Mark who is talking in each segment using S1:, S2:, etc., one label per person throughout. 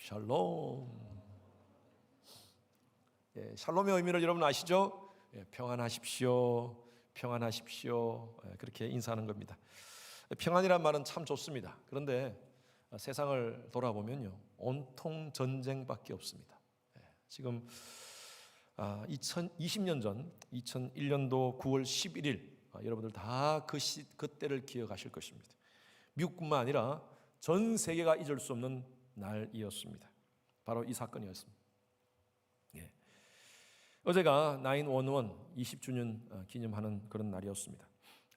S1: 샬롬. 예, 샬롬의 의미를 여러분 아시죠? 예, 평안하십시오, 평안하십시오. 예, 그렇게 인사하는 겁니다. 평안이란 말은 참 좋습니다. 그런데 세상을 돌아보면요, 온통 전쟁밖에 없습니다. 예, 지금 2020년 전 2001년도 9월 11일 여러분들 다 그때를 기억하실 것입니다. 미국뿐만 아니라 전 세계가 잊을 수 없는 날이었습니다. 바로 이 사건이었습니다. 예. 어제가 9/11 20주년 기념하는 그런 날이었습니다.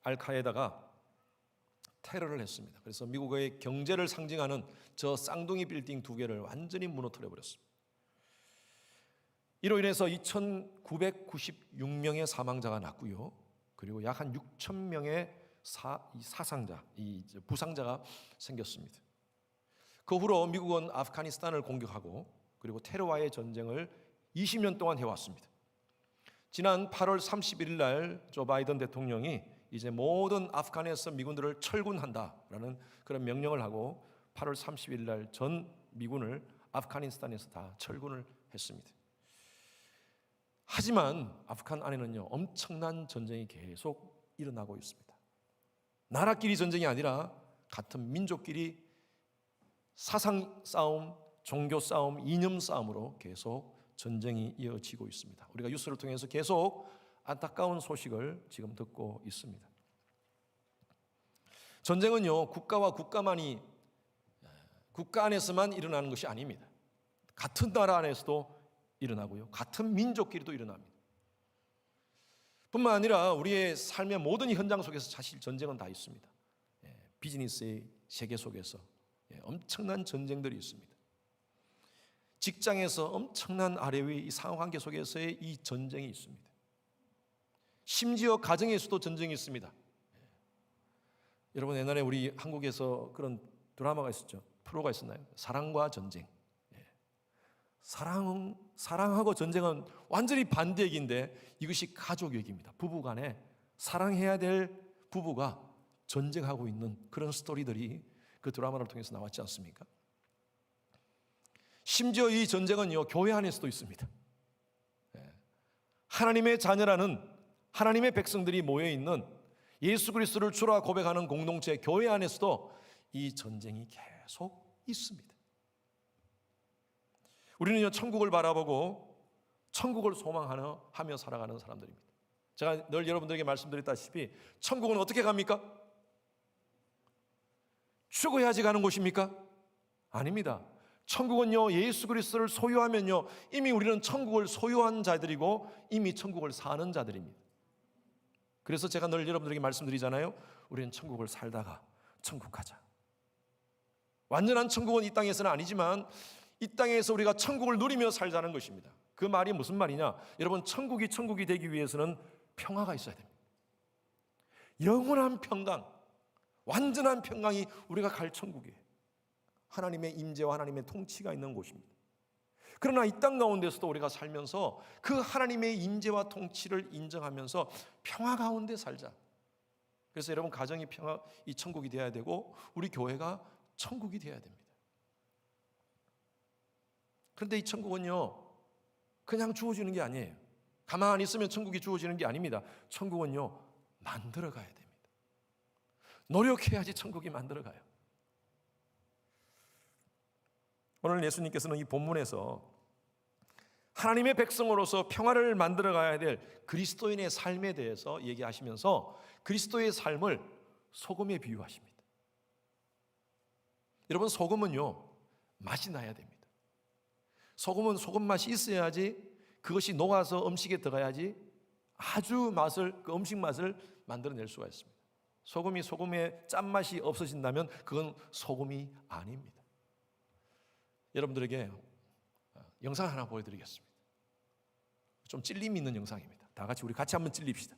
S1: 알카에다가 테러를 했습니다. 그래서 미국의 경제를 상징하는 저 쌍둥이 빌딩 2개를 완전히 무너뜨려 버렸습니다. 이로 인해서 2,996명의 사망자가 났고요. 그리고 약 한 6,000명의 부상자가 생겼습니다. 그 후로 미국은 아프가니스탄을 공격하고 그리고 테러와의 전쟁을 20년 동안 해왔습니다. 지난 8월 31일 날 조 바이든 대통령이 이제 모든 아프간에서 미군들을 철군한다라는 그런 명령을 하고 8월 30일 날 전 미군을 아프가니스탄에서 다 철군을 했습니다. 하지만 아프간 안에는요, 엄청난 전쟁이 계속 일어나고 있습니다. 나라끼리 전쟁이 아니라 같은 민족끼리 사상 싸움, 종교 싸움, 이념 싸움으로 계속 전쟁이 이어지고 있습니다. 우리가 뉴스를 통해서 계속 안타까운 소식을 지금 듣고 있습니다. 전쟁은요, 국가와 국가 안에서만 일어나는 것이 아닙니다. 같은 나라 안에서도 일어나고요, 같은 민족끼리도 일어납니다. 뿐만 아니라 우리의 삶의 모든 현장 속에서 사실 전쟁은 다 있습니다. 비즈니스의 세계 속에서 엄청난 전쟁들이 있습니다. 직장에서 엄청난 아래의 이 상호관계 속에서의 이 전쟁이 있습니다. 심지어 가정에서도 전쟁이 있습니다. 여러분, 옛날에 우리 한국에서 그런 드라마가 있었죠. 프로가 있었나요? 사랑과 전쟁. 사랑하고 전쟁은 완전히 반대 얘기인데 이것이 가족 얘기입니다. 부부 간에 사랑해야 될 부부가 전쟁하고 있는 그런 스토리들이 그 드라마를 통해서 나왔지 않습니까? 심지어 이 전쟁은요, 교회 안에서도 있습니다. 하나님의 자녀라는 하나님의 백성들이 모여있는 예수 그리스도를 주라 고백하는 공동체 교회 안에서도 이 전쟁이 계속 있습니다. 우리는요, 천국을 바라보고 천국을 소망하며 살아가는 사람들입니다. 제가 늘 여러분들에게 말씀드렸다시피 천국은 어떻게 갑니까? 죽어야지 가는 곳입니까? 아닙니다. 천국은요, 예수 그리스도를 소유하면요, 이미 우리는 천국을 소유한 자들이고 이미 천국을 사는 자들입니다. 그래서 제가 늘 여러분들에게 말씀드리잖아요. 우리는 천국을 살다가 천국 가자. 완전한 천국은 이 땅에서는 아니지만 이 땅에서 우리가 천국을 누리며 살자는 것입니다. 그 말이 무슨 말이냐? 여러분, 천국이 되기 위해서는 평화가 있어야 됩니다. 영원한 평강, 완전한 평강이 우리가 갈 천국이에요. 하나님의 임재와 하나님의 통치가 있는 곳입니다. 그러나 이 땅 가운데서도 우리가 살면서 그 하나님의 임재와 통치를 인정하면서 평화 가운데 살자. 그래서 여러분, 가정이 이 천국이 되어야 되고 우리 교회가 천국이 되어야 됩니다. 그런데 이 천국은요, 그냥 주어지는 게 아니에요. 가만히 있으면 천국이 주어지는 게 아닙니다. 천국은요, 만들어 가야 됩니다. 노력해야지 천국이 만들어 가요. 오늘 예수님께서는 이 본문에서 하나님의 백성으로서 평화를 만들어 가야 될 그리스도인의 삶에 대해서 얘기하시면서 그리스도의 삶을 소금에 비유하십니다. 여러분, 소금은요, 맛이 나야 됩니다. 소금은 소금 맛이 있어야지, 그것이 녹아서 음식에 들어가야지 아주 그 음식 맛을 만들어낼 수가 있습니다. 소금이 소금의 짠맛이 없어진다면 그건 소금이 아닙니다. 여러분들에게 영상 하나 보여드리겠습니다. 좀 찔림이 있는 영상입니다. 다 같이 우리 같이 한번 찔립시다.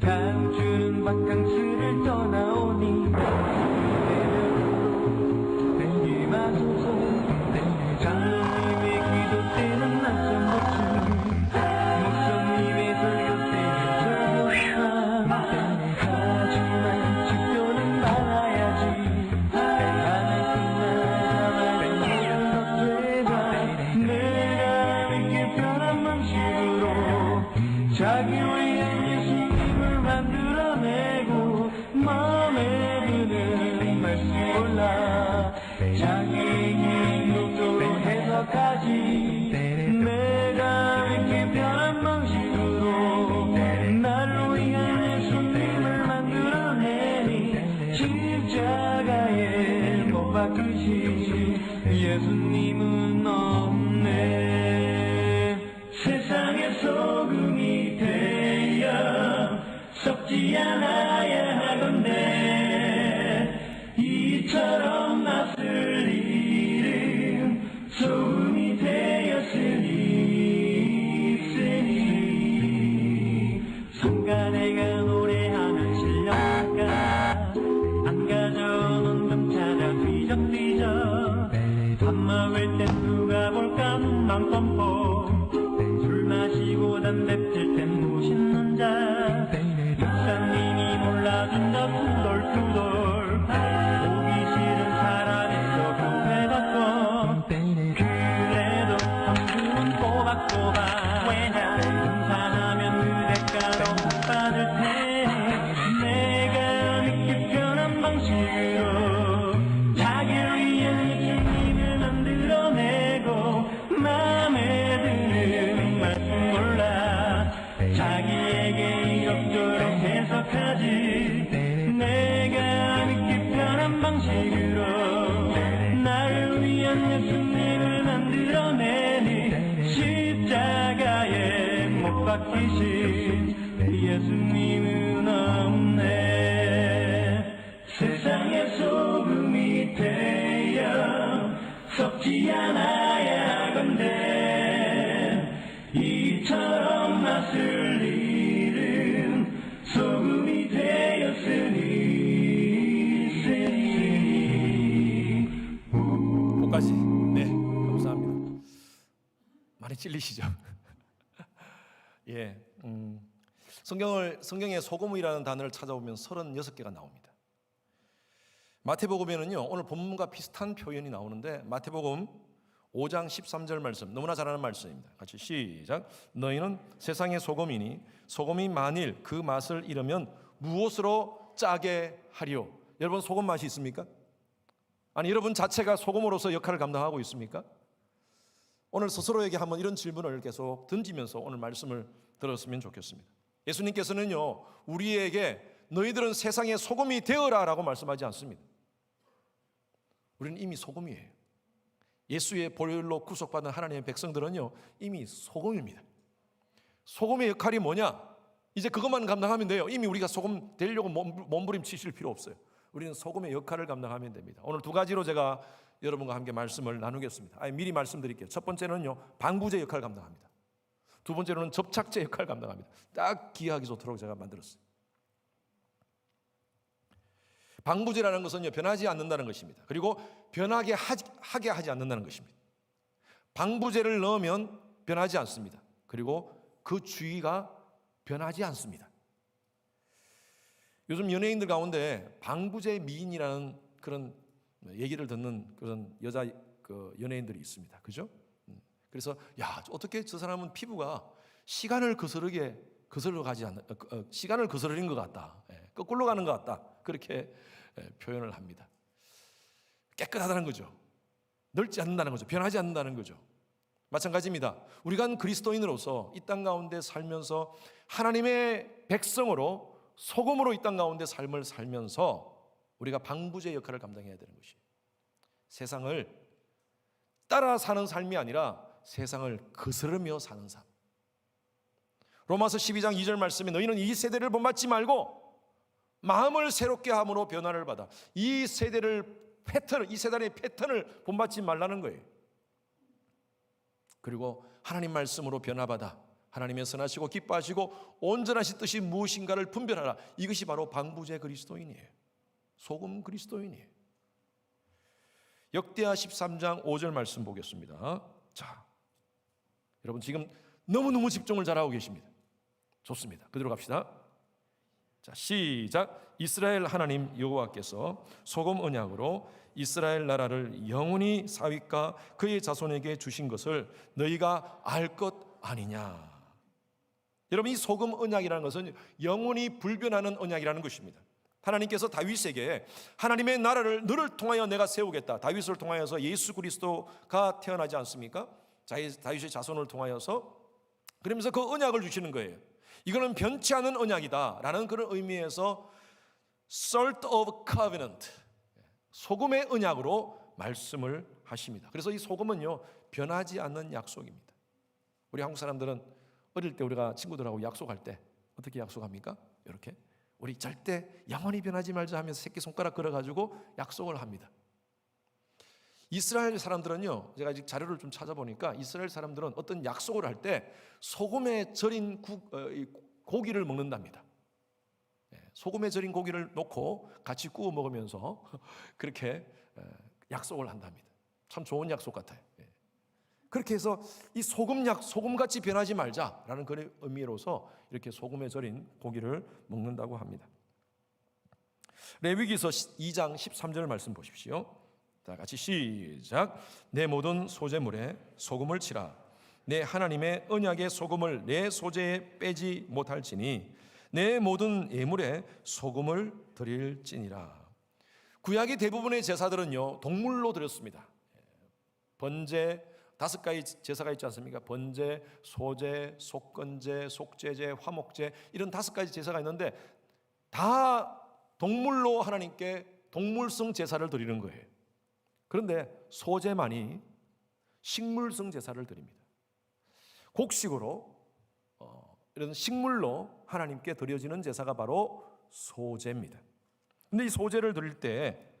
S2: 다음 주 바캉스를 떠나 자기의 욕조로 해석하지 내가 믿기 편한 방식으로 나를 위한 예수님을 만들어내니 십자가에 못 박히신 예수님은 없네. 세상의 소금이 되어 썩지 않아야 하건대 이처럼 맛을 잃은 소금이 되었으니 성가대가 노래하면 실력가 안 가져오는 등 찾아 뒤적뒤적 밥 먹을 땐 누가 볼까 눈만 뻔뻔 술 마시고 담배 필 땐 무심는 자 목사님이 몰라준다 투덜투덜 보기 싫은 사람에서 교회받고 그래도 한국은 꼬박꼬박 왜냐 등산하면 그 대가로 못 받을 테니 내가 믿기 편한 방식으로 자기를 위한 예수님을 만들어내고 마음에 드는 말씀 골라 자기에게 이럭저럭 해석하지 내가 믿기 편한 방식으로 나를 위한 예수님을 만들어내니 십자가에 못 박히신 예수님은 없네. 세상의 소금이 되어 썩지 않아야 하건대 이처럼 맛을 잃은 소금이 되었으니
S1: 끝까지. 네, 감사합니다. 많이 찔리시죠? 예, 성경에 소금이라는 단어를 찾아보면 36개가 나옵니다. 마태복음에는요 오늘 본문과 비슷한 표현이 나오는데 마태복음 5장 13절 말씀 너무나 잘 아는 말씀입니다. 같이 시작. 너희는 세상의 소금이니 소금이 만일 그 맛을 잃으면 무엇으로 짜게 하리요? 여러분 소금 맛이 있습니까? 아니 여러분 자체가 소금으로서 역할을 감당하고 있습니까? 오늘 스스로에게 한번 이런 질문을 계속 던지면서 오늘 말씀을 들었으면 좋겠습니다. 예수님께서는요 우리에게 너희들은 세상의 소금이 되어라 라고 말씀하지 않습니다. 우리는 이미 소금이에요. 예수의 보혈로 구속받은 하나님의 백성들은요 이미 소금입니다. 소금의 역할이 뭐냐? 이제 그것만 감당하면 돼요. 이미 우리가 소금 되려고 몸부림치실 필요 없어요. 우리는 소금의 역할을 감당하면 됩니다. 오늘 두 가지로 제가 여러분과 함께 말씀을 나누겠습니다. 미리 말씀드릴게요. 첫 번째는요 방부제 역할을 감당합니다. 두 번째로는 접착제 역할을 감당합니다. 딱 기하기 좋도록 제가 만들었어요. 방부제라는 것은요 변하지 않는다는 것입니다. 그리고 변하게 하게 하지 않는다는 것입니다. 방부제를 넣으면 변하지 않습니다. 그리고 그 주위가 변하지 않습니다. 요즘 연예인들 가운데 방부제 미인이라는 그런 얘기를 듣는 그런 여자 연예인들이 있습니다. 그죠? 그래서 야 어떻게 저 사람은 피부가 시간을 시간을 거스르는 것 같다. 거꾸로 가는 것 같다. 그렇게 표현을 합니다. 깨끗하다는 거죠. 늙지 않는다는 거죠. 변하지 않는다는 거죠. 마찬가지입니다. 우리가 그리스도인으로서 이 땅 가운데 살면서 하나님의 백성으로 소금으로 이 땅 가운데 삶을 살면서 우리가 방부제 역할을 감당해야 되는 것이에요. 세상을 따라 사는 삶이 아니라 세상을 거스르며 사는 삶. 로마서 12장 2절 말씀에 너희는 이 세대를 본받지 말고 마음을 새롭게 함으로 변화를 받아. 이 세대의 패턴을 본받지 말라는 거예요. 그리고 하나님 말씀으로 변화받아 하나님의 선하시고 기뻐하시고 온전하신 뜻이 무엇인가를 분별하라. 이것이 바로 방부제 그리스도인이에요. 소금 그리스도인이에요. 역대하 13장 5절 말씀 보겠습니다. 자, 여러분 지금 너무너무 집중을 잘하고 계십니다. 좋습니다. 그대로 갑시다. 자, 시작. 이스라엘 하나님 여호와께서 소금 언약으로 이스라엘 나라를 영원히 사윗과 그의 자손에게 주신 것을 너희가 알 것 아니냐. 여러분 이 소금 언약이라는 것은 영원히 불변하는 언약이라는 것입니다. 하나님께서 다윗에게 하나님의 나라를 너를 통하여 내가 세우겠다. 다윗을 통하여서 예수 그리스도가 태어나지 않습니까? 다윗의 자손을 통하여서. 그러면서 그 언약을 주시는 거예요. 이거는 변치 않은 언약이다 라는 그런 의미에서 Salt of Covenant, 소금의 언약으로 말씀을 하십니다. 그래서 이 소금은요, 변하지 않는 약속입니다. 우리 한국 사람들은 어릴 때 우리가 친구들하고 약속할 때 어떻게 약속합니까? 이렇게 우리 절대 영원히 변하지 말자 하면서 새끼손가락 걸어가지고 약속을 합니다. 이스라엘 사람들은요, 제가 아직 자료를 좀 찾아보니까 이스라엘 사람들은 어떤 약속을 할 때 소금에 절인 고기를 먹는답니다. 소금에 절인 고기를 놓고 같이 구워 먹으면서 그렇게 약속을 한답니다. 참 좋은 약속 같아요. 그렇게 해서 이 소금같이 변하지 말자라는 그런 의미로서 이렇게 소금에 절인 고기를 먹는다고 합니다. 레위기서 2장 13절 말씀 보십시오. 다 같이 시작. 내 모든 소재물에 소금을 치라. 내 하나님의 언약의 소금을 내 소재에 빼지 못할지니 내 모든 예물에 소금을 드릴지니라. 구약의 대부분의 제사들은요, 동물로 드렸습니다. 번제, 5가지 제사가 있지 않습니까? 번제, 소제, 속건제, 속죄제, 화목제, 이런 5가지 제사가 있는데 다 동물로 하나님께 동물성 제사를 드리는 거예요. 그런데 소제만이 식물성 제사를 드립니다. 곡식으로 이런 식물로 하나님께 드려지는 제사가 바로 소제입니다. 그런데 이 소제를 드릴 때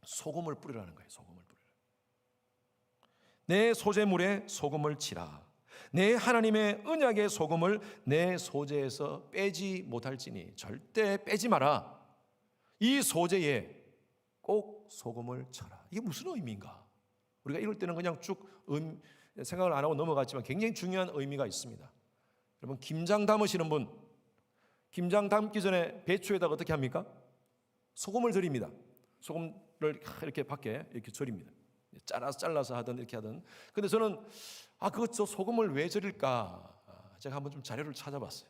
S1: 소금을 뿌리라는 거예요. 소금을 뿌리라. 내 소제물에 소금을 치라. 내 하나님의 언약의 소금을 내 소제에서 빼지 못할지니 절대 빼지 마라. 이 소제에 꼭 소금을 쳐라. 이게 무슨 의미인가? 우리가 이럴 때는 그냥 쭉 생각을 안 하고 넘어갔지만 굉장히 중요한 의미가 있습니다. 여러분, 김장 담으시는 분, 김장 담기 전에 배추에다가 어떻게 합니까? 소금을 절입니다. 소금을 이렇게 밖에 이렇게 절입니다. 잘라서 하든 이렇게 하든. 근데 저는 저 소금을 왜 절일까? 제가 한번 좀 자료를 찾아봤어요.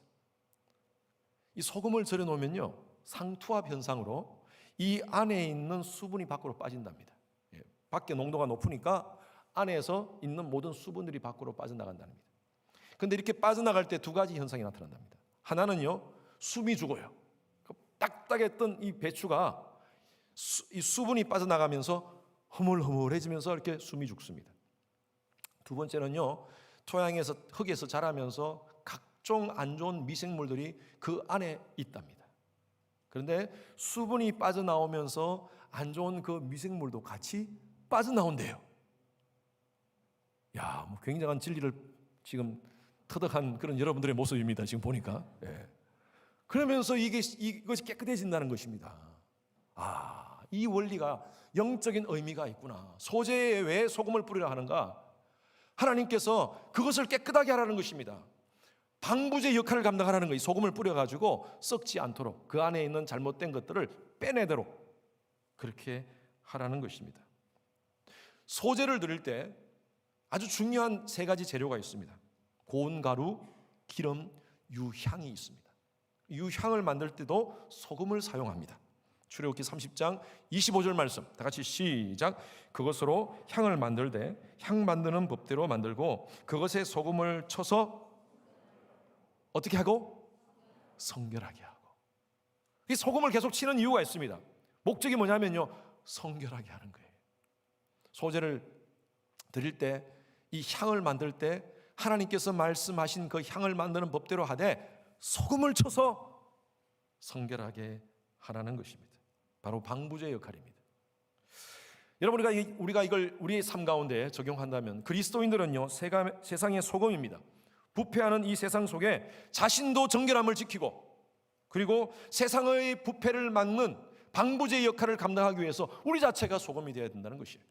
S1: 이 소금을 절여 놓으면요, 상투압 현상으로 이 안에 있는 수분이 밖으로 빠진답니다. 밖에 농도가 높으니까 안에서 있는 모든 수분들이 밖으로 빠져나간다는 겁니다. 그런데 이렇게 빠져나갈 때 2가지 현상이 나타난답니다. 하나는요, 숨이 죽어요. 딱딱했던 이 배추가 이 수분이 빠져나가면서 흐물흐물해지면서 이렇게 숨이 죽습니다. 2번째는요, 토양에서 흙에서 자라면서 각종 안 좋은 미생물들이 그 안에 있답니다. 그런데 수분이 빠져나오면서 안 좋은 그 미생물도 같이 빠져나온대요. 뭐 굉장한 진리를 지금 터득한 그런 여러분들의 모습입니다. 지금 보니까. 그러면서 이것이 깨끗해진다는 것입니다. 이 원리가 영적인 의미가 있구나. 소재에 왜 소금을 뿌리라 하는가? 하나님께서 그것을 깨끗하게 하라는 것입니다. 방부제 역할을 감당하라는 거예요. 소금을 뿌려가지고 썩지 않도록 그 안에 있는 잘못된 것들을 빼내도록 그렇게 하라는 것입니다. 소제를 드릴 때 아주 중요한 3가지 재료가 있습니다. 고운 가루, 기름, 유향이 있습니다. 유향을 만들 때도 소금을 사용합니다. 출애굽기 30장 25절 말씀, 다 같이 시작. 그것으로 향을 만들되 향 만드는 법대로 만들고 그것에 소금을 쳐서 어떻게 하고? 성결하게 하고. 이 소금을 계속 치는 이유가 있습니다. 목적이 뭐냐면요, 성결하게 하는 거예요. 소제를 드릴 때 이 향을 만들 때 하나님께서 말씀하신 그 향을 만드는 법대로 하되 소금을 쳐서 성결하게 하라는 것입니다. 바로 방부제 역할입니다. 여러분, 우리가 이걸 우리의 삶 가운데 적용한다면 그리스도인들은요, 세상의 소금입니다. 부패하는 이 세상 속에 자신도 정결함을 지키고 그리고 세상의 부패를 막는 방부제 역할을 감당하기 위해서 우리 자체가 소금이 되어야 된다는 것이에요.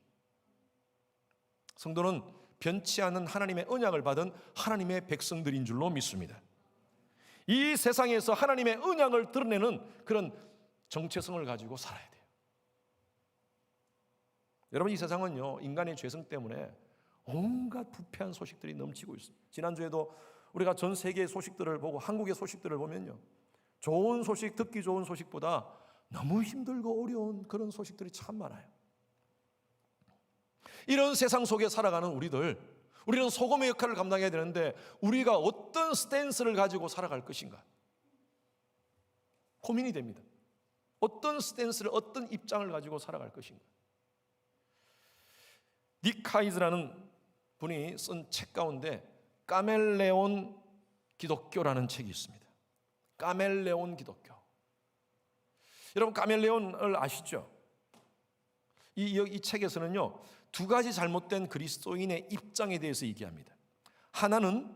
S1: 성도는 변치 않는 하나님의 언약을 받은 하나님의 백성들인 줄로 믿습니다. 이 세상에서 하나님의 언약을 드러내는 그런 정체성을 가지고 살아야 돼요. 여러분, 이 세상은요, 인간의 죄성 때문에 온갖 부패한 소식들이 넘치고 있습니다. 지난주에도 우리가 전 세계의 소식들을 보고 한국의 소식들을 보면요, 좋은 소식, 듣기 좋은 소식보다 너무 힘들고 어려운 그런 소식들이 참 많아요. 이런 세상 속에 살아가는 우리는 소금의 역할을 감당해야 되는데 우리가 어떤 스탠스를 가지고 살아갈 것인가 고민이 됩니다. 어떤 스탠스를, 어떤 입장을 가지고 살아갈 것인가. 닉 하이즈라는 분이 쓴 책 가운데 카멜레온 기독교라는 책이 있습니다. 카멜레온 기독교. 여러분 카멜레온을 아시죠? 이 책에서는요, 두 가지 잘못된 그리스도인의 입장에 대해서 얘기합니다. 하나는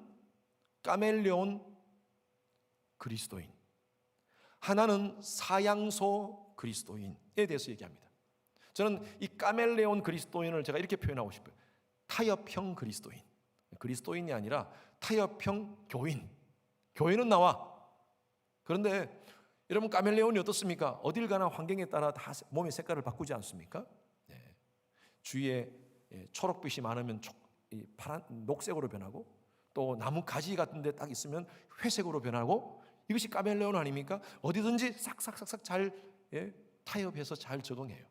S1: 카멜레온 그리스도인, 하나는 사양소 그리스도인에 대해서 얘기합니다. 저는 이 카멜레온 그리스도인을 제가 이렇게 표현하고 싶어요. 타협형 그리스도인. 그리스도인이 아니라 타협형 교인. 교인은 나와. 그런데 여러분 카멜레온이 어떻습니까? 어딜 가나 환경에 따라 다 몸의 색깔을 바꾸지 않습니까? 네. 주위에 초록빛이 많으면 파란, 녹색으로 변하고 또 나무 가지 같은 데 딱 있으면 회색으로 변하고 이것이 카멜레온 아닙니까? 어디든지 싹싹싹싹 잘 타협해서 잘 적응해요.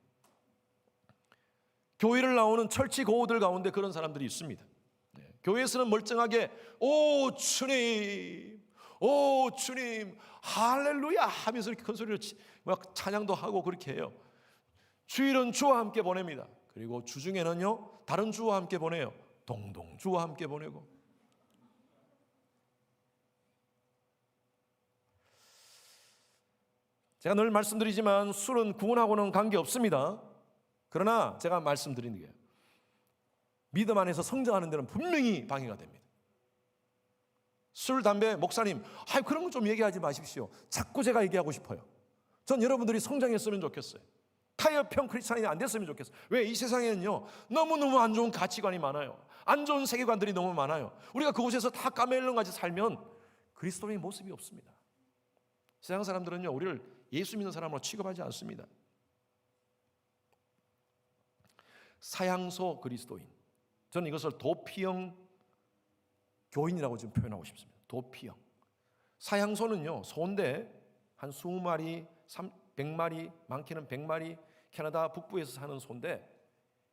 S1: 교회를 나오는 철치 고우들 가운데 그런 사람들이 있습니다. 네. 교회에서는 멀쩡하게 오 주님, 오 주님, 할렐루야 하면서 이렇게 큰 소리로 막 찬양도 하고 그렇게 해요. 주일은 주와 함께 보냅니다. 그리고 주중에는요 다른 주와 함께 보내요. 동동 주와 함께 보내고. 제가 늘 말씀드리지만 술은 구원하고는 관계없습니다. 그러나 제가 말씀드리는 게 믿음 안에서 성장하는 데는 분명히 방해가 됩니다. 술, 담배, 목사님, 그런 건 좀 얘기하지 마십시오. 자꾸 제가 얘기하고 싶어요. 전 여러분들이 성장했으면 좋겠어요. 타협형 크리스찬이 안 됐으면 좋겠어요. 왜? 이 세상에는요 너무너무 안 좋은 가치관이 많아요. 안 좋은 세계관들이 너무 많아요. 우리가 그곳에서 다 까멜론같이 살면 그리스도의 모습이 없습니다. 세상 사람들은요 우리를 예수 믿는 사람으로 취급하지 않습니다. 사양소 그리스도인, 저는 이것을 도피형 교인이라고 지금 표현하고 싶습니다. 도피형. 사양소는요 소인데 한 20마리, 100마리, 많게는 100마리 캐나다 북부에서 사는 소인데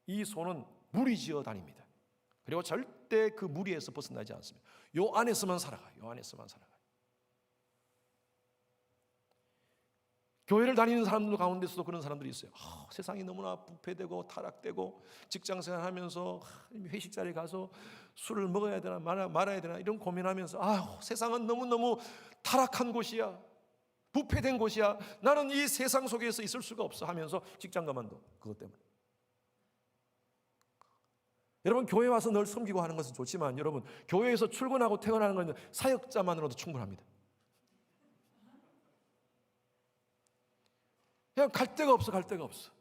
S1: 이 소는 무리지어 다닙니다. 그리고 절대 그 무리에서 벗어나지 않습니다. 요 안에서만 살아가요. 요 안에서만 살아가요. 교회를 다니는 사람들 가운데서도 그런 사람들이 있어요. 세상이 너무나 부패되고 타락되고 직장생활 하면서 회식 자리에 가서 술을 먹어야 되나 말아야 되나 이런 고민하면서 세상은 너무너무 타락한 곳이야. 부패된 곳이야. 나는 이 세상 속에서 있을 수가 없어 하면서 직장 그만둬. 그것 때문에. 여러분 교회 와서 늘 섬기고 하는 것은 좋지만 여러분 교회에서 출근하고 퇴근하는 것은 사역자만으로도 충분합니다. 그냥 갈 데가 없어.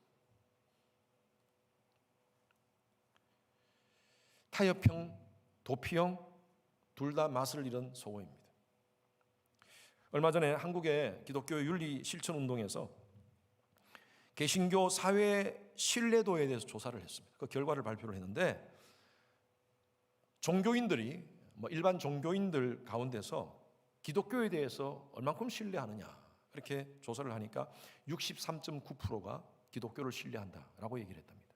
S1: 타협형, 도피형 둘 다 맛을 잃은 소고입니다. 얼마 전에 한국의 기독교 윤리 실천 운동에서 개신교 사회 신뢰도에 대해서 조사를 했습니다. 그 결과를 발표를 했는데 종교인들이 일반 종교인들 가운데서 기독교에 대해서 얼만큼 신뢰하느냐 이렇게 조사를 하니까 63.9%가 기독교를 신뢰한다라고 얘기를 했답니다.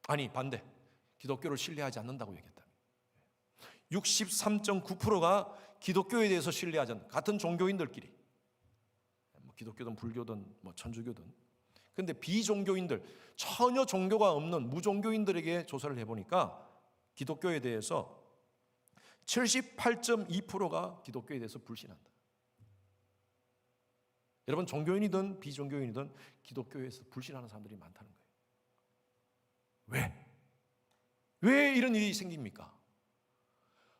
S1: 아니 반대, 기독교를 신뢰하지 않는다고 얘기했답니다. 63.9%가 기독교에 대해서 신뢰하지 않는 같은 종교인들끼리 기독교든 불교든 천주교든. 그런데 비종교인들 전혀 종교가 없는 무종교인들에게 조사를 해보니까 기독교에 대해서 78.2%가 기독교에 대해서 불신한다. 여러분 종교인이든 비종교인이든 기독교에서 불신하는 사람들이 많다는 거예요. 왜 이런 일이 생깁니까?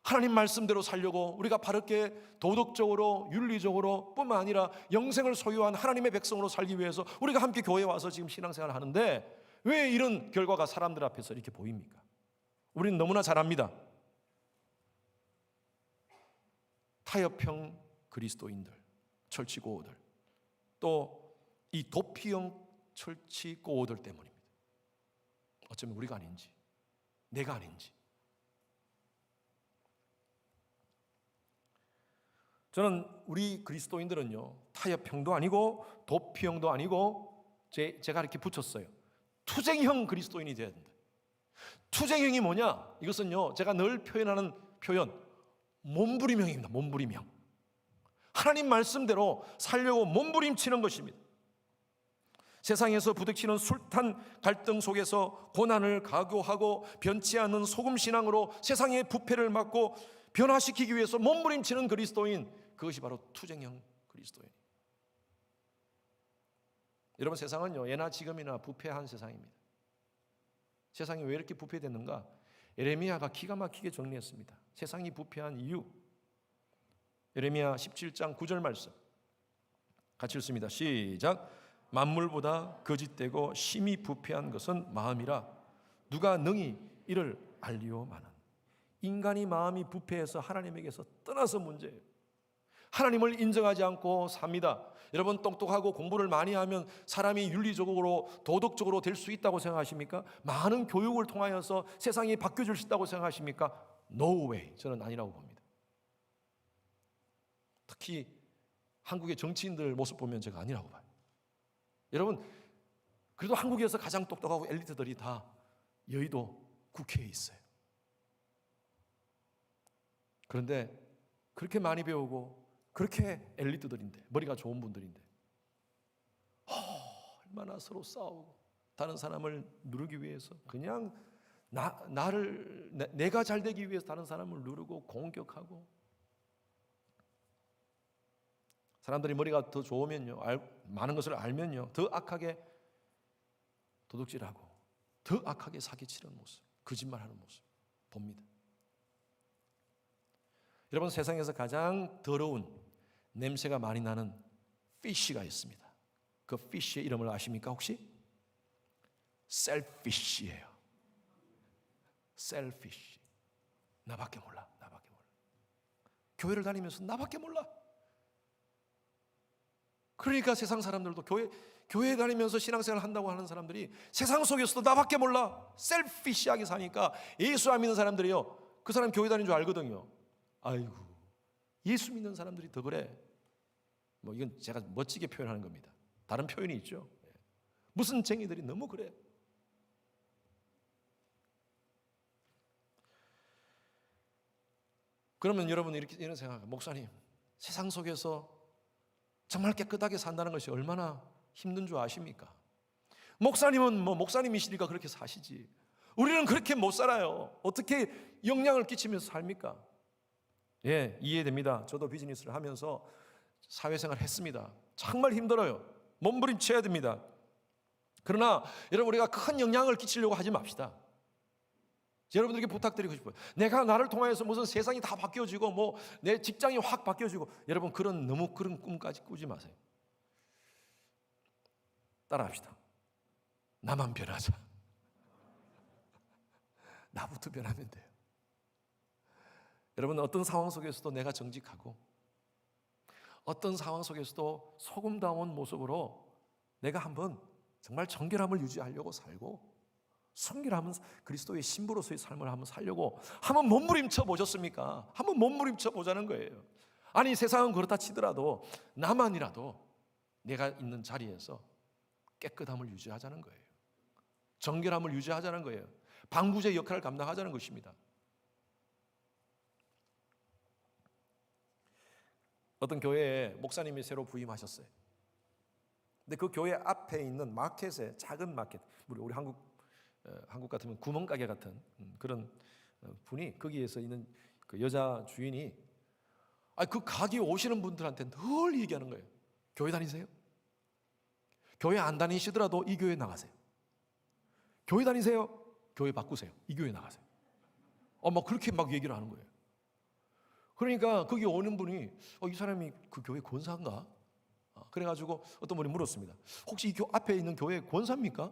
S1: 하나님 말씀대로 살려고 우리가 바르게 도덕적으로 윤리적으로 뿐만 아니라 영생을 소유한 하나님의 백성으로 살기 위해서 우리가 함께 교회에 와서 지금 신앙생활을 하는데 왜 이런 결과가 사람들 앞에서 이렇게 보입니까? 우리는 너무나 잘 압니다. 타협형 그리스도인들, 철치고우들, 또 이 도피형 철치고우들 때문입니다. 어쩌면 우리가 아닌지, 내가 아닌지. 저는 우리 그리스도인들은요, 타협형도 아니고 도피형도 아니고 제가 이렇게 붙였어요. 투쟁형 그리스도인이 돼야 된다. 투쟁형이 뭐냐? 이것은요, 제가 늘 표현하는 표현, 몸부림형입니다. 몸부림형. 하나님 말씀대로 살려고 몸부림치는 것입니다. 세상에서 부딪히는 숱한 갈등 속에서 고난을 각오하고 변치 않는 소금 신앙으로 세상의 부패를 막고 변화시키기 위해서 몸부림치는 그리스도인, 그것이 바로 투쟁형 그리스도인. 여러분, 세상은요, 예나 지금이나 부패한 세상입니다. 세상이 왜 이렇게 부패됐는가? 예레미야가 기가 막히게 정리했습니다. 세상이 부패한 이유. 예레미야 17장 9절 말씀 같이 읽습니다. 시작. 만물보다 거짓되고 심히 부패한 것은 마음이라 누가 능히 이를 알리오마는. 인간이 마음이 부패해서 하나님에게서 떠나서 문제예요. 하나님을 인정하지 않고 삽니다. 여러분, 똑똑하고 공부를 많이 하면 사람이 윤리적으로 도덕적으로 될 수 있다고 생각하십니까? 많은 교육을 통하여서 세상이 바뀌어질 수 있다고 생각하십니까? No way. 저는 아니라고 봅니다. 특히 한국의 정치인들 모습 보면 제가 아니라고 봐요. 여러분, 그래도 한국에서 가장 똑똑하고 엘리트들이 다 여의도 국회에 있어요. 그런데 그렇게 많이 배우고 그렇게 엘리트들인데, 머리가 좋은 분들인데 얼마나 서로 싸우고 다른 사람을 누르기 위해서 그냥 내가 잘 되기 위해서 다른 사람을 누르고 공격하고. 사람들이 머리가 더 좋으면요, 많은 것을 알면요, 더 악하게 도둑질하고 더 악하게 사기치는 모습, 거짓말하는 모습 봅니다. 여러분, 세상에서 가장 더러운 냄새가 많이 나는 피쉬가 있습니다. 그 피쉬의 이름을 아십니까 혹시? 셀피쉬예요. 셀피쉬. 나밖에 몰라. 나밖에 몰라. 교회를 다니면서 나밖에 몰라. 그러니까 세상 사람들도 교회 다니면서 신앙생활 한다고 하는 사람들이 세상 속에서도 나밖에 몰라. 셀피쉬하게 사니까 예수 안 믿는 사람들이요, 그 사람 교회 다니는 줄 알거든요. 아이고, 예수 믿는 사람들이 더 그래. 뭐 이건 제가 멋지게 표현하는 겁니다. 다른 표현이 있죠. 무슨 쟁이들이 너무 그래. 그러면 여러분 이런 생각해요. 목사님, 세상 속에서 정말 깨끗하게 산다는 것이 얼마나 힘든 줄 아십니까? 목사님은 뭐 목사님이시니까 그렇게 사시지. 우리는 그렇게 못 살아요. 어떻게 영향을 끼치면서 삽니까? 예, 이해됩니다. 저도 비즈니스를 하면서 사회생활을 했습니다. 정말 힘들어요. 몸부림쳐야 됩니다. 그러나 여러분, 우리가 큰 영향을 끼치려고 하지 맙시다. 여러분들에게 부탁드리고 싶어요. 내가 나를 통하여서 무슨 세상이 다 바뀌어지고 뭐 내 직장이 확 바뀌어지고, 여러분 너무 그런 꿈까지 꾸지 마세요. 따라합시다. 나만 변하자. 나부터 변하면 돼요. 여러분, 어떤 상황 속에서도 내가 정직하고 어떤 상황 속에서도 소금다운 모습으로 내가 한번 정말 정결함을 유지하려고 살고 순결함은 그리스도의 신부로서의 삶을 한번 살려고 한번 몸부림쳐 보셨습니까? 한번 몸부림쳐 보자는 거예요. 아니, 세상은 그렇다 치더라도 나만이라도 내가 있는 자리에서 깨끗함을 유지하자는 거예요. 정결함을 유지하자는 거예요. 방부제 역할을 감당하자는 것입니다. 어떤 교회에 목사님이 새로 부임하셨어요. 근데 그 교회 앞에 있는 마켓에, 작은 마켓, 우리 한국 같으면 구멍가게 같은 그런 분이, 거기에서 있는 그 여자 주인이 그 가게 오시는 분들한테 늘 얘기하는 거예요. 교회 다니세요? 교회 안 다니시더라도 이 교회 나가세요. 교회 다니세요? 교회 바꾸세요. 이 교회 나가세요. 막 그렇게 막 얘기를 하는 거예요. 그러니까 거기 오는 분이 이 사람이 그 교회 권사인가? 그래가지고 어떤 분이 물었습니다. 혹시 이 앞에 있는 교회 권사입니까?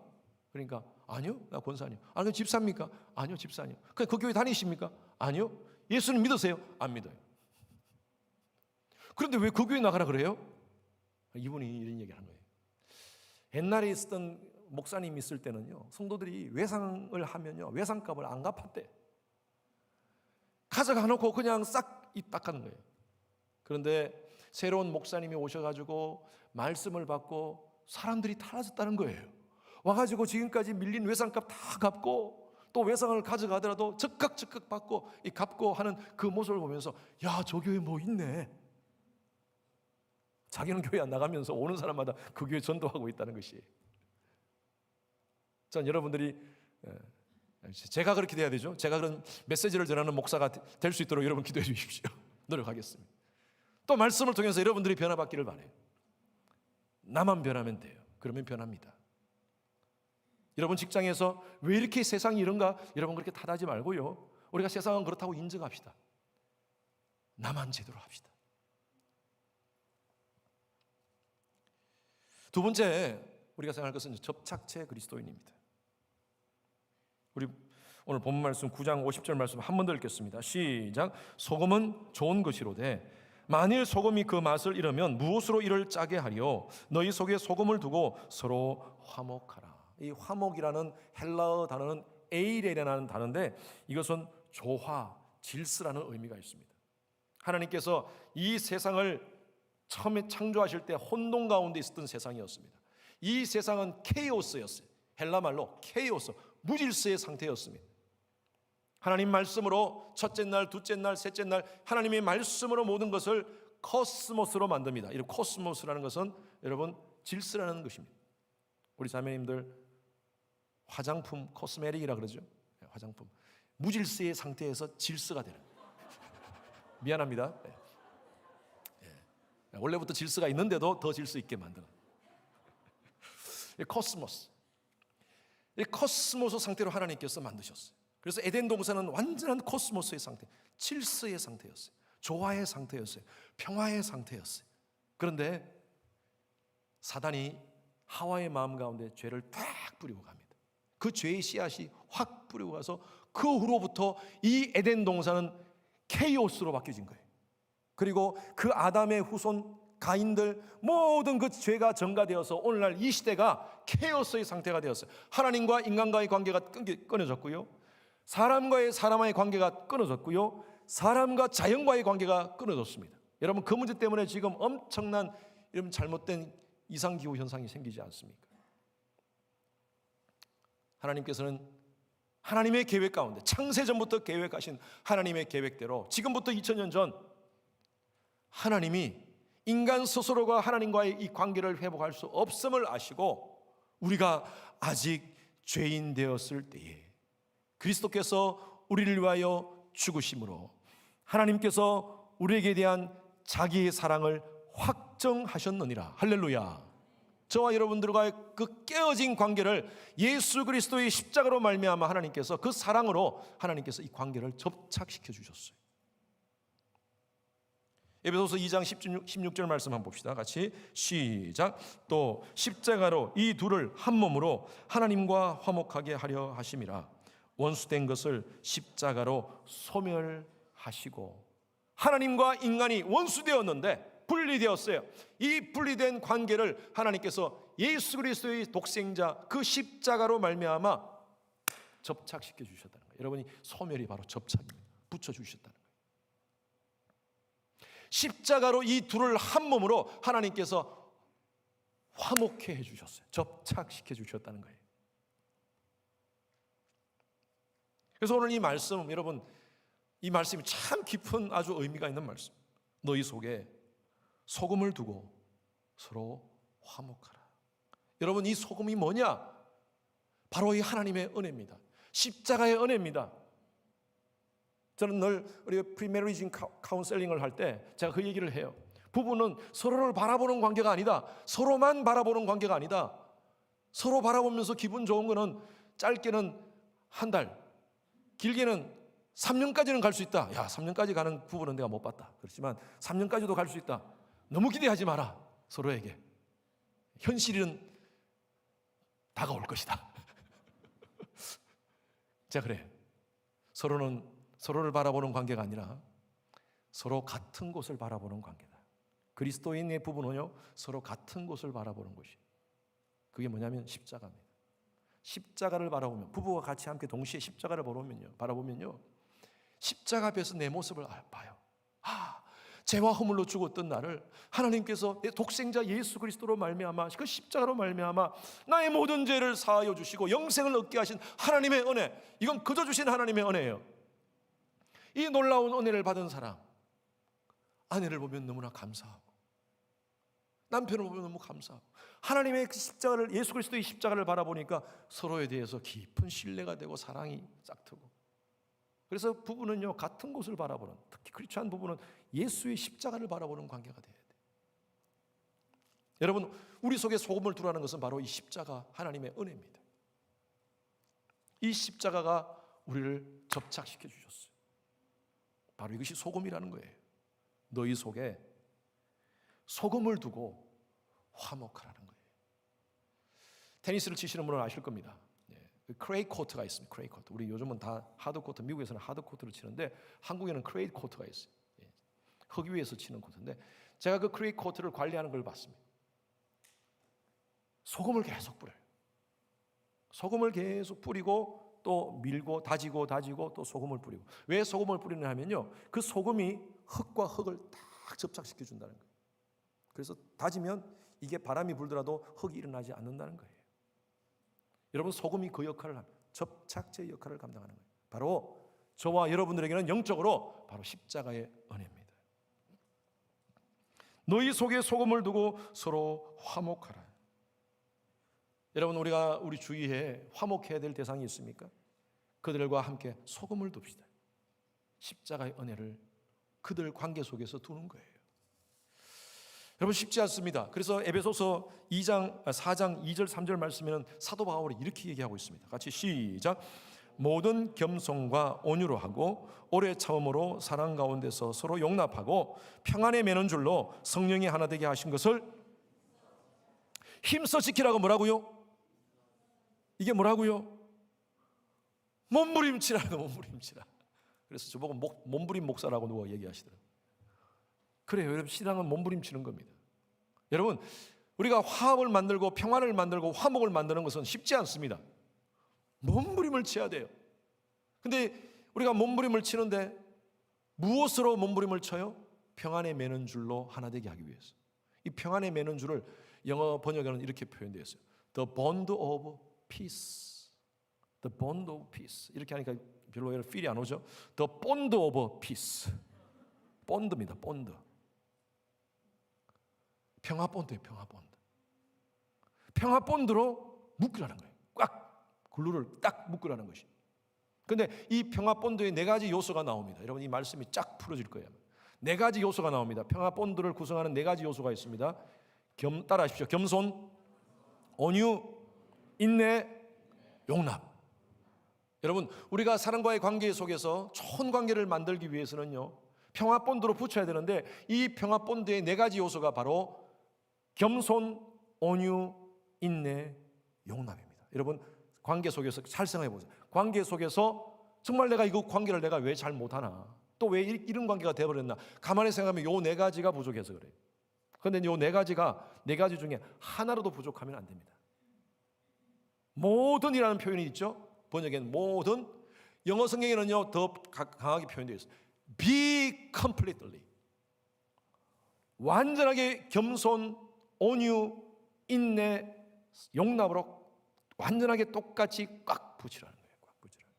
S1: 그러니까 아니요, 나 권사 아니요. 그럼 집사입니까? 아니요, 집사 아니요. 그 교회 다니십니까? 아니요. 예수는 믿으세요? 안 믿어요. 그런데 왜 그 교회 나가라 그래요? 이분이 이런 얘기를 한 거예요. 옛날에 있었던 목사님 있을 때는요, 성도들이 외상을 하면요, 외상값을 안 갚았대. 가져가 놓고 그냥 싹 닦아는 거예요. 그런데 새로운 목사님이 오셔가지고 말씀을 받고 사람들이 달라졌다는 거예요. 와가지고 지금까지 밀린 외상값 다 갚고 또 외상을 가져가더라도 적극 받고 갚고 하는 그 모습을 보면서 야, 저 교회 뭐 있네. 자기는 교회 안 나가면서 오는 사람마다 그 교회 전도하고 있다는 것이. 전 여러분들이 제가 그렇게 돼야 되죠. 제가 그런 메시지를 전하는 목사가 될 수 있도록 여러분 기도해 주십시오. 노력하겠습니다. 또 말씀을 통해서 여러분들이 변화받기를 바라요. 나만 변하면 돼요. 그러면 변합니다. 여러분 직장에서 왜 이렇게 세상이 이런가? 여러분 그렇게 탓하지 말고요. 우리가 세상은 그렇다고 인정합시다. 나만 제대로 합시다. 두 번째 우리가 생각할 것은 접착체 그리스도인입니다. 우리 오늘 본문 말씀 9장 50절 말씀 한 번 더 읽겠습니다. 시작. 소금은 좋은 것이로되 만일 소금이 그 맛을 잃으면 무엇으로 이를 짜게 하리요? 너희 속에 소금을 두고 서로 화목하라. 이 화목이라는 헬라어 단어는 에이레라는 단어인데 이것은 조화, 질서라는 의미가 있습니다. 하나님께서 이 세상을 처음에 창조하실 때 혼돈 가운데 있었던 세상이었습니다. 이 세상은 케이오스였어요. 헬라 말로 케이오스, 무질서의 상태였습니다. 하나님 말씀으로 첫째 날, 둘째 날, 셋째 날 하나님의 말씀으로 모든 것을 코스모스로 만듭니다. 이 코스모스라는 것은 여러분 질서라는 것입니다. 우리 자매님들 화장품 코스메릭이라 그러죠. 화장품 무질서의 상태에서 질서가 되는. 미안합니다. 원래부터 질서가 있는데도 더 질서 있게 만드는 코스모스. 이 코스모스 상태로 하나님께서 만드셨어요. 그래서 에덴 동산은 완전한 코스모스의 상태, 질서의 상태였어요. 조화의 상태였어요. 평화의 상태였어요. 그런데 사단이 하와의 마음 가운데 죄를 팍 뿌리고 갑니다. 그 죄의 씨앗이 확 뿌리고 가서 그 후로부터 이 에덴 동산은 케이오스로 바뀌어진 거예요. 그리고 그 아담의 후손 가인들 모든 그 죄가 전가되어서 오늘날 이 시대가 케이오스의 상태가 되었어요. 하나님과 인간과의 관계가 끊어졌고요, 사람과의 관계가 끊어졌고요, 사람과 자연과의 관계가 끊어졌습니다. 여러분 그 문제 때문에 지금 엄청난 이런 잘못된 이상기후 현상이 생기지 않습니까? 하나님께서는 하나님의 계획 가운데 창세전부터 계획하신 하나님의 계획대로 지금부터 2000년 전 하나님이 인간 스스로가 하나님과의 이 관계를 회복할 수 없음을 아시고 우리가 아직 죄인 되었을 때에 그리스도께서 우리를 위하여 죽으심으로 하나님께서 우리에게 대한 자기의 사랑을 확정하셨느니라. 할렐루야. 저와 여러분들과의 그 깨어진 관계를 예수 그리스도의 십자가로 말미암아 하나님께서 그 사랑으로 하나님께서 이 관계를 접착시켜 주셨어요. 에베소서 2장 16절 말씀 한번 봅시다. 같이 시작. 또 십자가로 이 둘을 한 몸으로 하나님과 화목하게 하려 하심이라. 원수된 것을 십자가로 소멸하시고. 하나님과 인간이 원수되었는데 분리되었어요. 이 분리된 관계를 하나님께서 예수 그리스도의 독생자 그 십자가로 말미암아 접착시켜 주셨다는 거예요. 여러분이 소멸이 바로 접착입니다. 붙여 주셨다는 거예요. 십자가로 이 둘을 한 몸으로 하나님께서 화목해 해 주셨어요. 접착시켜 주셨다는 거예요. 그래서 오늘 이 말씀, 여러분 이 말씀이 참 깊은 아주 의미가 있는 말씀. 너희 속에 소금을 두고 서로 화목하라. 여러분 이 소금이 뭐냐? 바로 이 하나님의 은혜입니다. 십자가의 은혜입니다. 저는 늘 우리가 프리메리징 카운셀링을 할 때 제가 그 얘기를 해요. 부부는 서로를 바라보는 관계가 아니다. 서로만 바라보는 관계가 아니다. 서로 바라보면서 기분 좋은 거는 짧게는 한 달, 길게는 3년까지는 갈 수 있다. 야, 3년까지 가는 부부는 내가 못 봤다. 그렇지만 3년까지도 갈 수 있다. 너무 기대하지 마라. 서로에게. 현실은 다가올 것이다. 제가 그래요. 서로를 바라보는 관계가 아니라 서로 같은 곳을 바라보는 관계다. 그리스도인의 부부는요, 서로 같은 곳을 바라보는 것이. 그게 뭐냐면 십자가입니다. 십자가를 바라보면, 부부가 같이 함께 동시에 십자가를 바라보면요, 십자가 앞에서 내 모습을 봐요. 죄와 허물로 죽었던 나를 하나님께서 내 독생자 예수 그리스도로 말미암아 그 십자가로 말미암아 나의 모든 죄를 사하여 주시고 영생을 얻게 하신 하나님의 은혜, 이건 그저 주신 하나님의 은혜예요. 이 놀라운 은혜를 받은 사람, 아내를 보면 너무나 감사하고 남편을 보면 너무 감사하고 하나님의 그 십자가를, 예수 그리스도의 십자가를 바라보니까 서로에 대해서 깊은 신뢰가 되고 사랑이 싹트고, 그래서 부부는요 같은 곳을 바라보는, 특히 크리스찬 부부는 예수의 십자가를 바라보는 관계가 돼야 돼요. 여러분, 우리 속에 소금을 두라는 것은 바로 이 십자가, 하나님의 은혜입니다. 이 십자가가 우리를 접착시켜 주셨어요. 바로 이것이 소금이라는 거예요. 너희 속에 소금을 두고 화목하라는 거예요. 테니스를 치시는 분은 아실 겁니다. 크레이 코트가 있습니다. 크레이 코트. 우리 요즘은 다 하드 코트, 미국에서는 하드 코트를 치는데 한국에는 크레이 코트가 있어요. 흙 위에서 치는 코트인데 제가 그 크레이 코트를 관리하는 걸 봤습니다. 소금을 계속 뿌려요. 소금을 계속 뿌리고 또 밀고 다지고 또 소금을 뿌리고. 왜 소금을 뿌리냐 하면요, 그 소금이 흙과 흙을 딱 접착시켜 준다는 거예요. 그래서 다지면 이게 바람이 불더라도 흙이 일어나지 않는다는 거예요. 여러분, 소금이 그 역할을 합니다. 접착제 역할을 감당하는 거예요. 바로 저와 여러분들에게는 영적으로 바로 십자가의 은혜입니다. 너희 속에 소금을 두고 서로 화목하라. 여러분, 우리가 우리 주위에 화목해야 될 대상이 있습니까? 그들과 함께 소금을 둡시다. 십자가의 은혜를 그들 관계 속에서 두는 거예요. 여러분, 쉽지 않습니다. 그래서 에베소서 4장 2절 3절 말씀에는 사도 바울이 이렇게 얘기하고 있습니다. 같이 시작. 모든 겸손과 온유로 하고 오래 참음으로 사랑 가운데서 서로 용납하고 평안에 매는 줄로 성령이 하나 되게 하신 것을 힘써 지키라고. 뭐라고요? 이게 뭐라고요? 몸부림치라. 몸부림치라. 그래서 저보고 몸부림 목사라고 누가 얘기하시더라고요. 그래요. 여러분, 신앙은 몸부림치는 겁니다. 여러분, 우리가 화합을 만들고 평안을 만들고 화목을 만드는 것은 쉽지 않습니다. 몸부림을 쳐야 돼요. 근데 우리가 몸부림을 치는데 무엇으로 몸부림을 쳐요? 평안에 매는 줄로 하나 되게 하기 위해서. 이 평안에 매는 줄을 영어 번역에는 이렇게 표현되어 있어요. The bond of peace. The bond of peace. 이렇게 하니까 별로 필이 안 오죠? The bond of peace. 본드입니다. 본드. 평화 본드예요. 평화 본드. 평화 본드로 묶으라는 거예요. 꽉 글루를 딱 묶으라는 것이. 그런데 이 평화 본드에 4가지 요소가 나옵니다. 여러분, 이 말씀이 쫙 풀어질 거예요. 4가지 요소가 나옵니다. 평화 본드를 구성하는 4가지 요소가 있습니다. 따라하십시오. 겸손, 온유, 인내, 용납. 여러분, 우리가 사람과의 관계 속에서 좋은 관계를 만들기 위해서는요, 평화 본드로 붙여야 되는데 이 평화 본드의 4가지 요소가 바로 겸손, 온유, 인내, 용납입니다. 여러분, 관계 속에서 잘 생각해 보세요. 관계 속에서 정말 내가 이거 관계를 내가 왜 잘 못하나, 또 왜 이런 관계가 되어버렸나, 가만히 생각하면 요 4가지가 부족해서 그래요. 그런데 요 4가지 중에 하나로도 부족하면 안 됩니다. 모든이라는 표현이 있죠. 번역엔 모든. 영어 성경에는요 더 강하게 표현되어 있어요. Be completely. 완전하게 겸손, 온유, 인내, 용납으로 완전하게 똑같이 꽉 붙이라는 거예요. 꽉 붙이라는.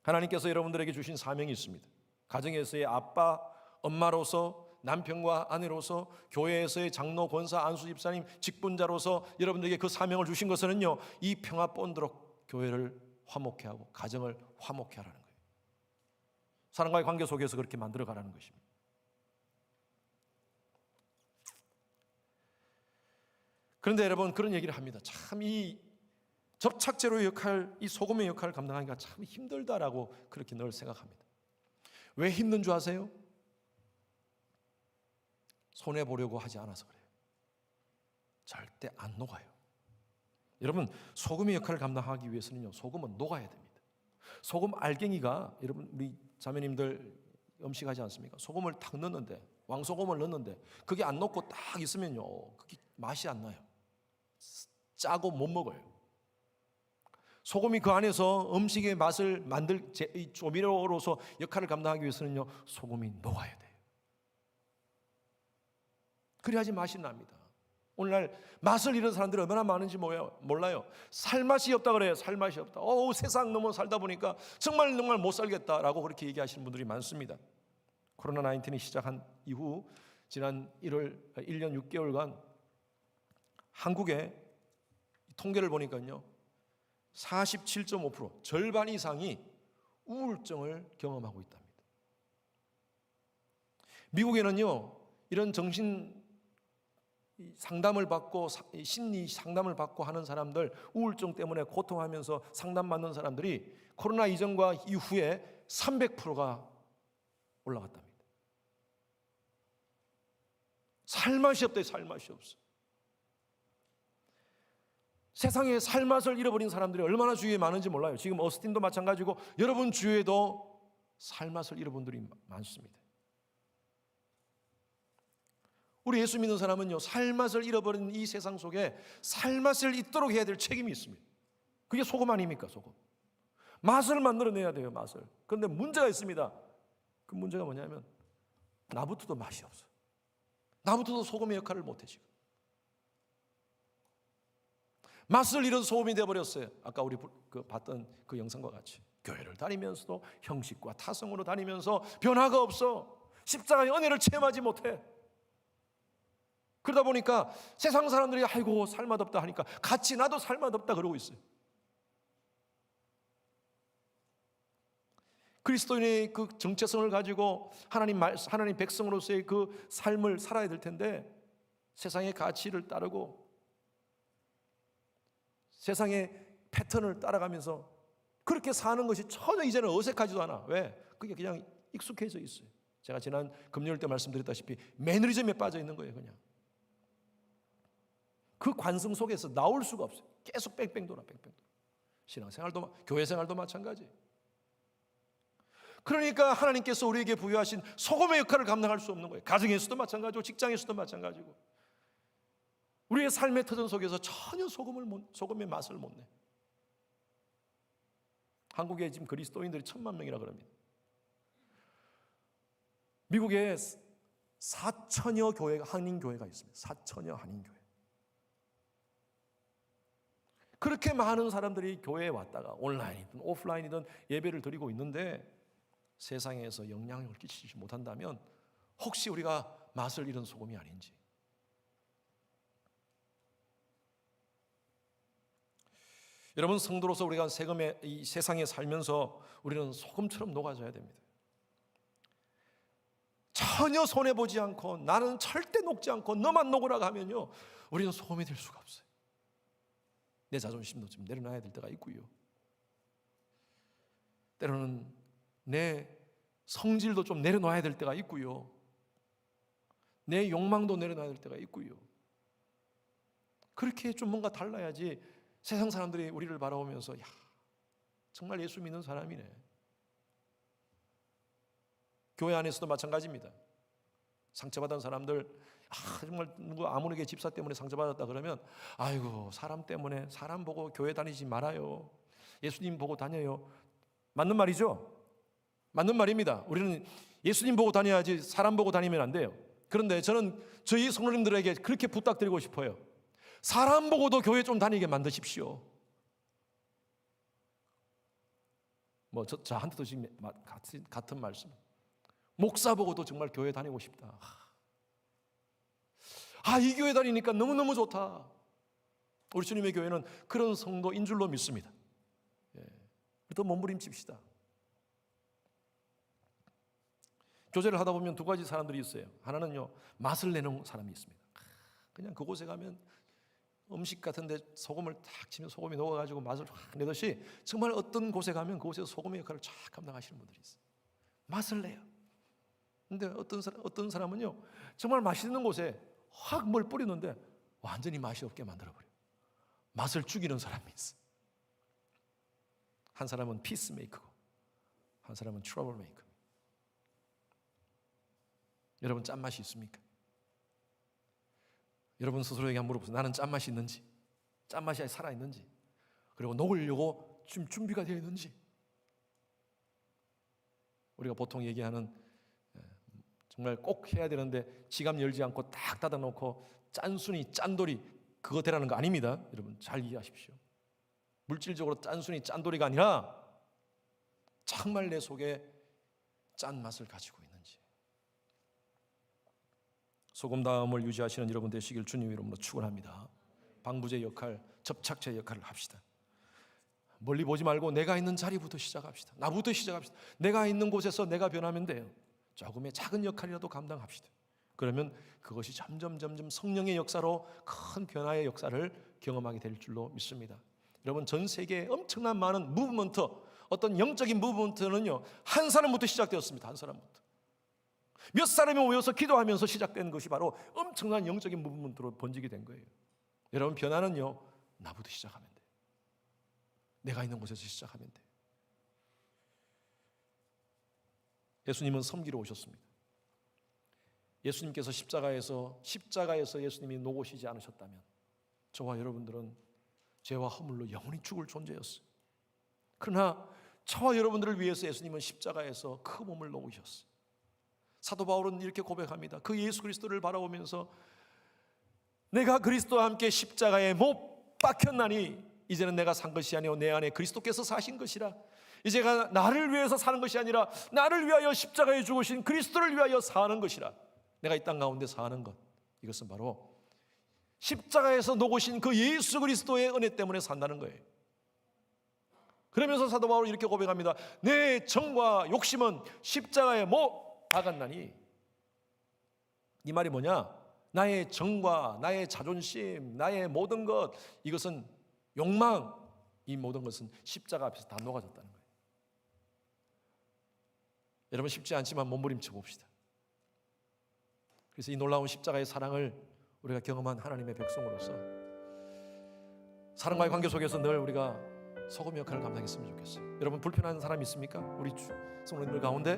S1: 하나님께서 여러분들에게 주신 사명이 있습니다. 가정에서의 아빠, 엄마로서, 남편과 아내로서, 교회에서의 장로, 권사, 안수 집사님, 직분자로서 여러분들에게 그 사명을 주신 것은요, 이 평화 본드로 교회를 화목해 하고 가정을 화목해 하라는 거예요. 사람과의 관계 속에서 그렇게 만들어 가라는 것입니다. 그런데 여러분, 그런 얘기를 합니다. 참 이 접착제로의 역할, 이 소금의 역할을 감당하기가 참 힘들다라고 그렇게 늘 생각합니다. 왜 힘든 줄 아세요? 손해보려고 하지 않아서 그래요. 절대 안 녹아요. 여러분, 소금의 역할을 감당하기 위해서는요, 소금은 녹아야 됩니다. 소금 알갱이가, 여러분, 우리 자매님들 음식하지 않습니까? 소금을 탁 넣는데, 왕소금을 넣는데 그게 안 녹고 딱 있으면요, 그게 맛이 안 나요. 짜고 못 먹어요. 소금이 그 안에서 음식의 맛을 만들 조미료로서 역할을 감당하기 위해서는요, 소금이 녹아야 돼요. 그래야지 맛이 납니다. 오늘날 맛을 잃은 사람들이 얼마나 많은지 몰라요. 살맛이 없다 그래요. 살맛이 없다. 세상 너무 살다 보니까 정말 못 살겠다라고 그렇게 얘기하시는 분들이 많습니다. 코로나 19이 시작한 이후 지난 1년 6개월간 한국의 통계를 보니까요, 47.5% 절반 이상이 우울증을 경험하고 있답니다. 미국에는요, 이런 정신 상담을 받고 심리 상담을 받고 하는 사람들, 우울증 때문에 고통하면서 상담받는 사람들이 코로나 이전과 이후에 300%가 올라갔답니다. 살맛이 없대요. 살맛이 없어. 세상에 살맛을 잃어버린 사람들이 얼마나 주위에 많은지 몰라요. 지금 어스틴도 마찬가지고 여러분 주위에도 살맛을 잃어본 분들이 많습니다. 우리 예수 믿는 사람은요, 살맛을 잃어버린 이 세상 속에 살맛을 잊도록 해야 될 책임이 있습니다. 그게 소금 아닙니까? 소금. 맛을 만들어내야 돼요. 맛을. 그런데 문제가 있습니다. 그 문제가 뭐냐면 나부터도 맛이 없어. 나부터도 소금의 역할을 못해 지금. 맛을 잃어서 소금이 되어버렸어요. 아까 우리 봤던 그 영상과 같이 교회를 다니면서도 형식과 타성으로 다니면서 변화가 없어. 십자가의 은혜를 체험하지 못해. 그러다 보니까 세상 사람들이 아이고 살맛없다 하니까 같이 나도 살맛없다 그러고 있어요. 그리스도인의 그 정체성을 가지고 하나님 백성으로서의 그 삶을 살아야 될 텐데 세상의 가치를 따르고 세상의 패턴을 따라가면서 그렇게 사는 것이 전혀 이제는 어색하지도 않아. 왜? 그게 그냥 익숙해져 있어요. 제가 지난 금요일 때 말씀드렸다시피 매너리즘에 빠져 있는 거예요. 그냥 그 관성 속에서 나올 수가 없어요. 계속 뺑뺑 돌아. 신앙생활도 교회 생활도 마찬가지. 그러니까 하나님께서 우리에게 부여하신 소금의 역할을 감당할 수 없는 거예요. 가정에서도 마찬가지고 직장에서도 마찬가지고 우리의 삶의 터전 속에서 전혀 소금의 맛을 못 내. 한국에 지금 그리스도인들이 1,000만 명이라 그럽니다. 미국에 4천여 교회가 한인교회가 있습니다. 4천여 한인교회. 그렇게 많은 사람들이 교회에 왔다가 온라인이든 오프라인이든 예배를 드리고 있는데 세상에서 영향을 끼치지 못한다면 혹시 우리가 맛을 잃은 소금이 아닌지. 여러분, 성도로서 우리가 이 세상에 살면서 우리는 소금처럼 녹아져야 됩니다. 전혀 손해보지 않고 나는 절대 녹지 않고 너만 녹으라고 하면요, 우리는 소금이 될 수가 없어요. 내 자존심도 좀 내려놔야 될 때가 있고요. 때로는 내 성질도 좀 내려놔야 될 때가 있고요. 내 욕망도 내려놔야 될 때가 있고요. 그렇게 좀 뭔가 달라야지 세상 사람들이 우리를 바라보면서 야, 정말 예수 믿는 사람이네. 교회 안에서도 마찬가지입니다. 상처받은 사람들, 정말 누구 아무에게 집사 때문에 상처받았다 그러면 아이고 사람 때문에 사람 보고 교회 다니지 말아요. 예수님 보고 다녀요. 맞는 말이죠? 맞는 말입니다. 우리는 예수님 보고 다녀야지 사람 보고 다니면 안 돼요. 그런데 저는 저희 성도님들에게 그렇게 부탁드리고 싶어요. 사람 보고도 교회 좀 다니게 만드십시오. 저한테도 지금 같은 말씀. 목사 보고도 정말 교회 다니고 싶다. 이 교회 다니니까 너무너무 좋다. 우리 주님의 교회는 그런 성도인 줄로 믿습니다. 더 몸부림칩시다. 교제를 하다 보면 두 가지 사람들이 있어요. 하나는요, 맛을 내는 사람이 있습니다. 그냥 그곳에 가면 음식 같은데 소금을 탁 치면 소금이 녹아가지고 맛을 확 내듯이 정말 어떤 곳에 가면 그곳에서 소금의 역할을 쫙 감당하시는 분들이 있어요. 맛을 내요. 근데 어떤 사람은요, 정말 맛있는 곳에 확 뭘 뿌리는데 완전히 맛이 없게 만들어버려요. 맛을 죽이는 사람이 있어요. 한 사람은 피스메이커고 한 사람은 트러블메이커. 여러분 짠맛이 있습니까? 여러분 스스로에게 한번 물어보세요. 나는 짠맛이 있는지, 짠맛이 살아있는지, 그리고 녹으려고 지금 준비가 되어 있는지. 우리가 보통 얘기하는 정말 꼭 해야 되는데 지갑 열지 않고 딱 닫아놓고 짠순이 짠돌이 그거 되라는 거 아닙니다. 여러분 잘 이해하십시오. 물질적으로 짠순이 짠돌이가 아니라 정말 내 속에 짠맛을 가지고 있는지. 소금다움을 유지하시는 여러분 되시길 주님 이름으로 축원합니다. 방부제 역할, 접착제 역할을 합시다. 멀리 보지 말고 내가 있는 자리부터 시작합시다. 나부터 시작합시다. 내가 있는 곳에서 내가 변하면 돼요. 조금의 작은 역할이라도 감당합시다. 그러면 그것이 점점 성령의 역사로 큰 변화의 역사를 경험하게 될 줄로 믿습니다. 여러분 전 세계에 엄청난 많은 무브먼트, 어떤 영적인 무브먼트는요 한 사람부터 시작되었습니다. 한 사람부터. 몇 사람이 모여서 기도하면서 시작된 것이 바로 엄청난 영적인 무브먼트로 번지게 된 거예요. 여러분 변화는요 나부터 시작하면 돼요. 내가 있는 곳에서 시작하면 돼요. 예수님은 섬기러 오셨습니다. 예수님께서 십자가에서 예수님이 녹으시지 않으셨다면 저와 여러분들은 죄와 허물로 영원히 죽을 존재였어요. 그러나 저와 여러분들을 위해서 예수님은 십자가에서 그 몸을 녹으셨어요. 사도 바울은 이렇게 고백합니다. 그 예수 그리스도를 바라보면서 내가 그리스도와 함께 십자가에 못 박혔나니 이제는 내가 산 것이 아니오 내 안에 그리스도께서 사신 것이라. 이제가 나를 위해서 사는 것이 아니라 나를 위하여 십자가에 죽으신 그리스도를 위하여 사는 것이라. 내가 이 땅 가운데 사는 것, 이것은 바로 십자가에서 녹으신 그 예수 그리스도의 은혜 때문에 산다는 거예요. 그러면서 사도 바울은 이렇게 고백합니다. 내 정과 욕심은 십자가에 못 박았나니. 이 말이 뭐냐? 나의 정과 나의 자존심, 나의 모든 것, 이것은 욕망, 이 모든 것은 십자가 앞에서 다 녹아졌다는 거예요. 여러분 쉽지 않지만 몸부림쳐 봅시다. 그래서 이 놀라운 십자가의 사랑을 우리가 경험한 하나님의 백성으로서 사랑과의 관계 속에서 늘 우리가 소금 역할을 감당했으면 좋겠어요. 여러분 불편한 사람 있습니까? 우리 성도님들 가운데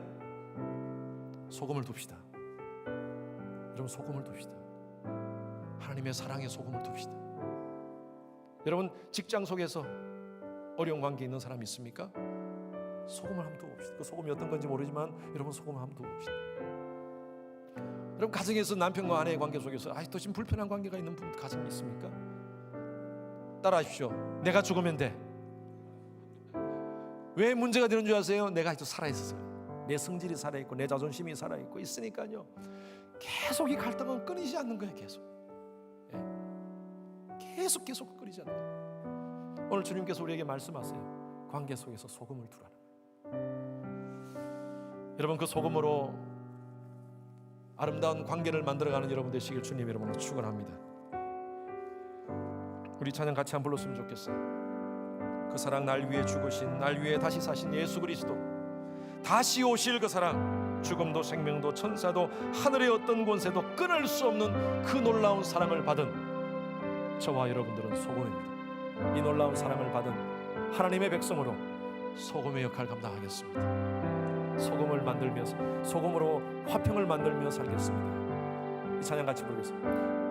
S1: 소금을 둡시다. 여러분 소금을 둡시다. 하나님의 사랑의 소금을 둡시다. 여러분 직장 속에서 어려운 관계 있는 사람 있습니까? 소금을 한번 두어봅시다. 그 소금이 어떤 건지 모르지만 여러분 소금을 한번 두어봅시다. 여러분 가정에서 남편과 아내의 관계 속에서 아직도 지금 불편한 관계가 있는 분 가정이 있습니까? 따라하십시오. 내가 죽으면 돼. 왜 문제가 되는 줄 아세요? 내가 아직도 살아있어서요. 내 성질이 살아있고 내 자존심이 살아있고 있으니까요 계속 이 갈등은 끊이지 않는 거예요. 계속 끊이지 않는 거예요. 오늘 주님께서 우리에게 말씀하세요. 관계 속에서 소금을 두라는 거예요. 여러분 그 소금으로 아름다운 관계를 만들어가는 여러분 되시길 주님 이름으로 축원합니다. 우리 찬양 같이 한번 불렀으면 좋겠어요. 그 사랑 날 위해 죽으신, 날 위해 다시 사신 예수 그리스도, 다시 오실 그 사랑, 죽음도 생명도 천사도 하늘의 어떤 권세도 끊을 수 없는 그 놀라운 사랑을 받은 저와 여러분들은 소금입니다. 이 놀라운 사랑을 받은 하나님의 백성으로 소금의 역할을 감당하겠습니다. 소금을 만들면서 소금으로 화평을 만들며 살겠습니다. 이 찬양 같이 부르겠습니다.